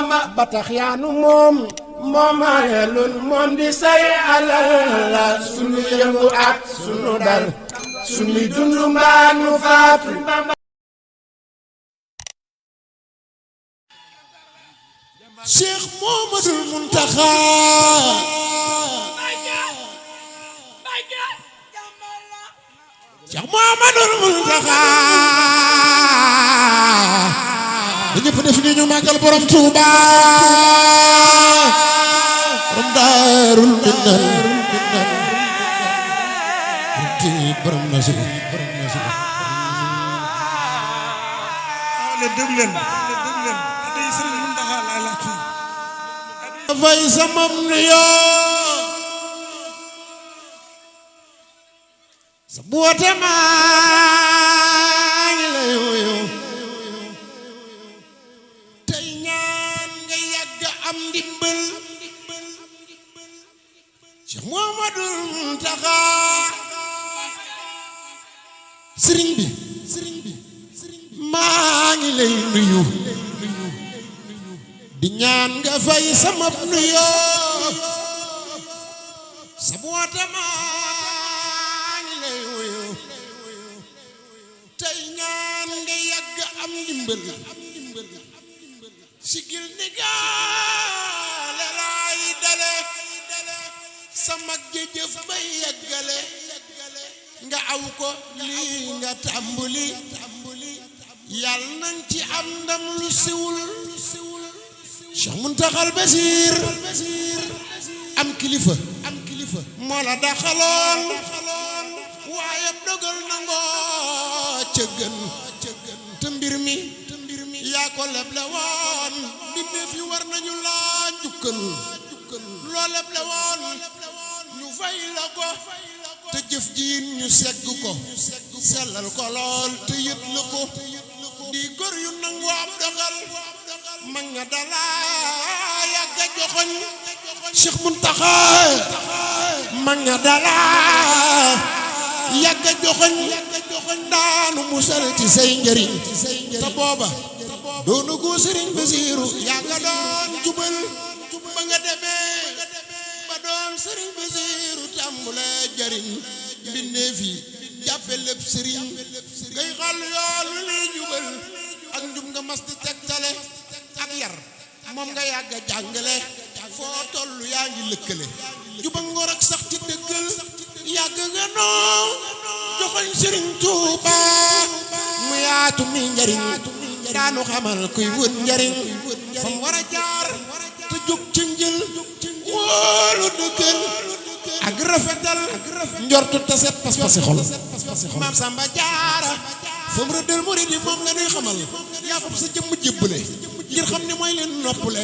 ba tax yaanu moom moomayelun moom di say alal la sunu yëngu ak sunu dal sunu dundu mbaa nu faatu Cheikh Mouhamadoul Mountakha Cheikh Mouhamadoul Mountakha dañu fa def ni ñu màggal borom Touba borom Daarul Minnan borom nasu déglu leen day Sëriñ Mountakha la laaj fay samam nuyoo sa boote maa ngi lay wuyu tey ñaan nga yàgg am ndimbal Cheikh Mouhamadoul Mountakha sëriñ bi maa ngi lay nuyu di ñaan nga fay sama nuyoo sa boote maa ngi lay wuyu tey ñaan nga yàgg am ndimbal sigil ndigaale laay dale sama jëjëf bay yeggale nga aw ko lii nga tàmbuli yàlla nañ ci am ndam lu siwul Cheikh Mountakhal Basir am kilifa moo la daxaloon waaye dogal nangoo ca gën te mbir mi yaa ko leble woon mbindeef yi war nañu laa njukkal loo leble woon ñu fay la ko te jëf jiin ñu segg ko sellal ko lool te yët la ko di góor yu nangu ab dogal mag nga dala yàgga joxoñ Cheikh Mountakha mag nga dala yàgga joxoñ daanu musal ci say njëriñ te booba doonu gu Sëriñ Basiiru yàgga doon jubal ba nga demee ba doon Sëriñ Basiiru tàmbule jëriñ mbindeef yi jàppe lépp sëriñ ngay xal yoon wi lay jubal ak njub nga mas di tegtale ak yar moom nga yàgg a jàngale foo tollu yaa ngi lëkkale juba ngor ak sax ci dëggal yàgg nga noo joxoñ Sëriñ Tuuba mu yaatu mi njariñ daanu xamal kuy wut njariñ fam war a jaar te jóg ci njël wóolu dëggal ak rafetal njortu taset pas-pasi xol maam Samba Jaara fam rëddal murid yi moom nga nuy xamal yaa fam sa jëmm jébbale ngir xam ne mooy leen noppale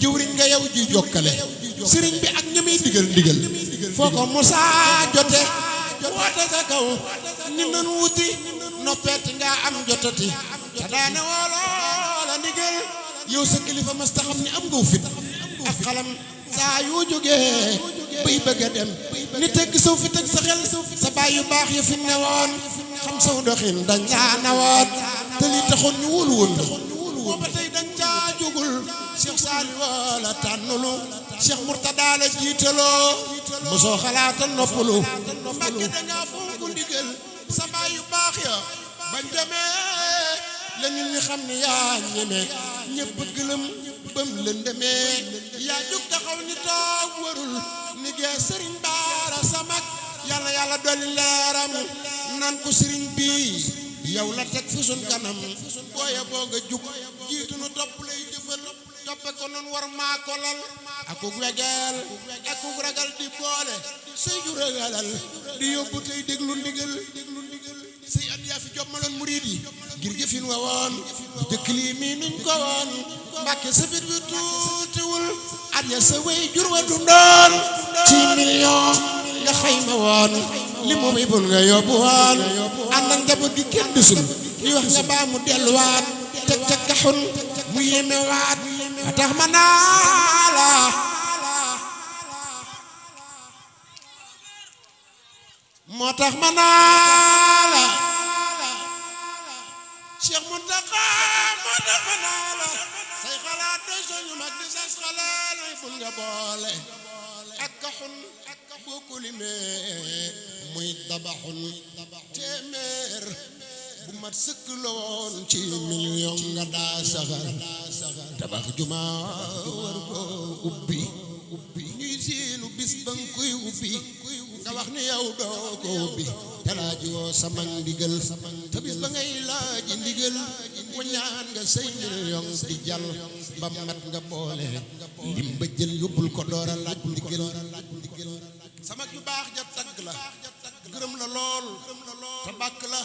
jëwriñ nga yow ji jokkale sëriñ bi ak ñamay digal ndigal foo ko musaa jote woote sa kaw ni nan wuti noppeeti nga am jotati te daane wooloola ndigal yow sa kilifa mas ta xam ni am nga fit ak xalam saa yoo jógee bay bëgg a dem ni tegg saw fi teg sa xel sa baay yu baax ya fi ne woon xam saw doxin dañ laa nawoon te li taxoon ñu wóolu woon la booba tey dañ caa jógul Cheikh Saliou wala tànnulu Cheikh Mourtada la jiitaloo mosoo xalaata noppalu Mbàkke dangaa fonk ndigal sa baay yu baax ya bañ demee la ñun ñi xam ne yaa ñeme ñëpp gëlëm bam lëndëmee yaa jóg taxaw ni toog warul ni gee Sëriñ Baara sa mag yàlla dolli leeram naan ko sëriñ bi yow la teg fi sun kanam booye boo nga jug jiitu nu topp lay jëfal toppe ko noon war maa ko lal akuk wegeel akuk ragal di boole say ju ragalal di yóbbu tey déglu ndigal say at yaa fi jommaloon murid yi ngir jëfin wa woon bu jëkk lii mii nuñ ko woon Mbàkke sa bit bi tuutiwul at ya sa way jur wa dundoon ci million nga xayma woon li mu may bul nga yóbbu woon ànd ak njaboot gi kenn desul li wax nga baa mu delluwaat teg ca kaxun mu yéeme waat a tax ma naa la moo tax ma naa la Cheikh Mountakha moo tax ma naa la say xalaat doy soñu mag di sas xalaat ay bun nga boole ak kaxun boo ko limee muy dabaxun téeméer bu mat sëkk la woon ci million nga daa saxal tabax juma war ko ubbi ñuy seenu bis ba nga koy ubbi nga wax ni yow doo ko ubbi te laaj woo sama ndigal te bis ba ngay laaj ndigal wañaan nga say million di jàll ba mat nga boole lim ba jël yóbbul ko doora laaj ndigal sama ju baax ja tagg la gërëm la lool te bàkk la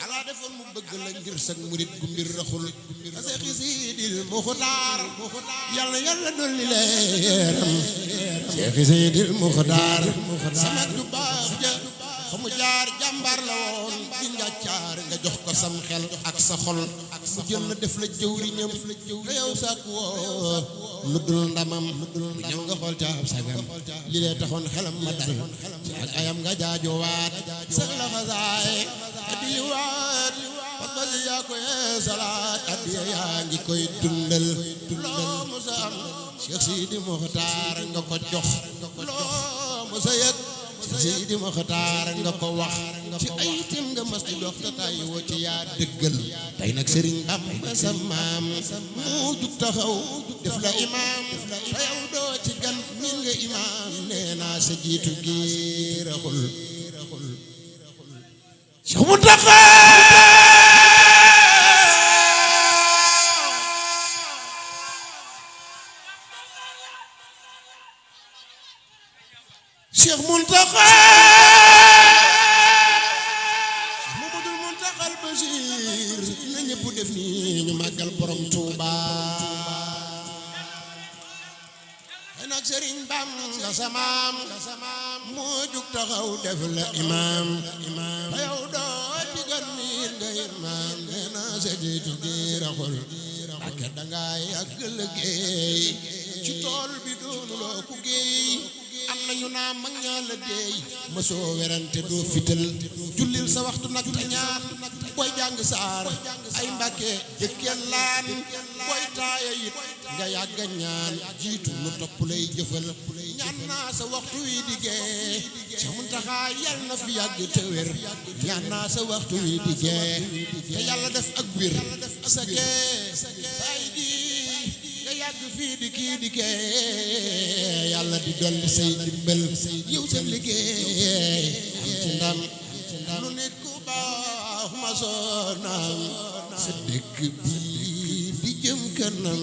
alaa defoon mu bëgg la ngir sag murit gu mbir raxul Seex Sidil Muxtaar yàlla dolli leeram Seex Sidil Muxtaar sama ju baax ja fa mu jaar jàmbaar la woon di njàccaar nga jox ko sam xel ak sa xol mu jël la def la jëwriñam te yow sàkk woo lu dul ndamam ñëw nga xool ca ab sagam li lee taxoon xelam ma dal ak ayam nga jaajowaat sax la xasaay addiwaat parce que yaa koy salaat addiya yaa ngi koy dundal loo musa am Cheikh Sidi Muxtaar nga ko jox loo musa yëg Sidi Muxtaar nga ko wax ci ay tim nga mas di dox te tàyyi woo ci yaa dëggal tey nag Sëriñ Bamba sa maam moo jug taxaw def la imaam te yow doo ci gan min nga imaam nee naa sa jiitu gi raxul Cheikh Muntaxa Cheikh Muntaxa Mamadul Muntaxa al Basiir na ñëpp def nii ñu màggal borom Tuuba ay nag Sëriñ Bamba sa maam moo jug taxaw def la imaam te yow doo ci gan miir nga imaam nee naa sa jiitu gi raxul ak danga yàgg liggéey ci tool bi doonuloo ku géey am nañu naa mag ñaa la deey mësoo werante doo fital jullil sa waxtu nag te ñaan booy jàng saar ay mbàkke jëkkeen laan booy taaya it nga yàgga ñaan jiitu lu topp lay jëfal ñaan naa sa waxtu wi diggee Cheikh Muntaxa yal na fi yàgg te wér ñaan naa sa waxtu wi diggee te yàlla def ak wér sa gee say di nga yàgg fii di kii di kee yàlla di dolli say dimbal yow sa liggéey am ci ndam lu nit ku baax ma soonam sa dëkk bi di jëm kanam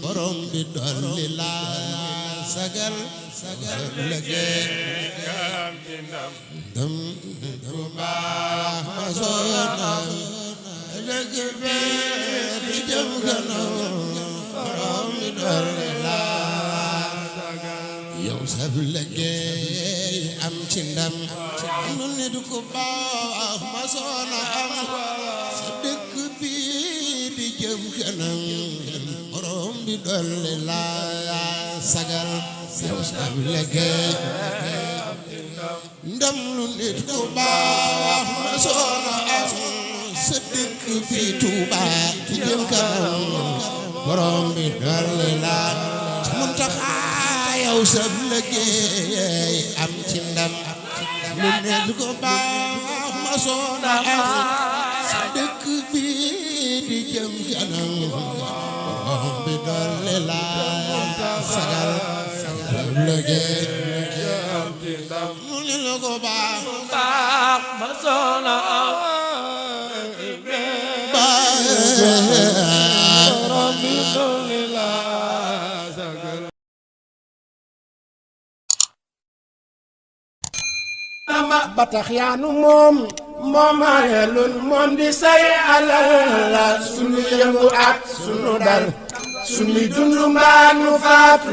borom bi dolli la sagal liggéey am ci ndam lu baax ma soonam dëkk bi di jëm kanam yow sab liggéey am ci ndam nu nit ku baax ma soona am sa dëkk bi di jëm kanam borom bi dolli la sagal yow sab liggéey ndam lu nit ku baax ma soona am sa dëkk bi Tuuba di jëm kanam borom bi dolli la Muntaxa yow sab liggéey am ci ndam lu nit ku baax ma soona am sa dëkk bi di jëm kanam borom bi dolli la sagal sab liggéey am ci ndam lu nit ku baax ma soona am ba tax yaanu moom moomaayelun moom di say alal la sunu yëngu ak sunu dal sunu dundu mbaa nu faatu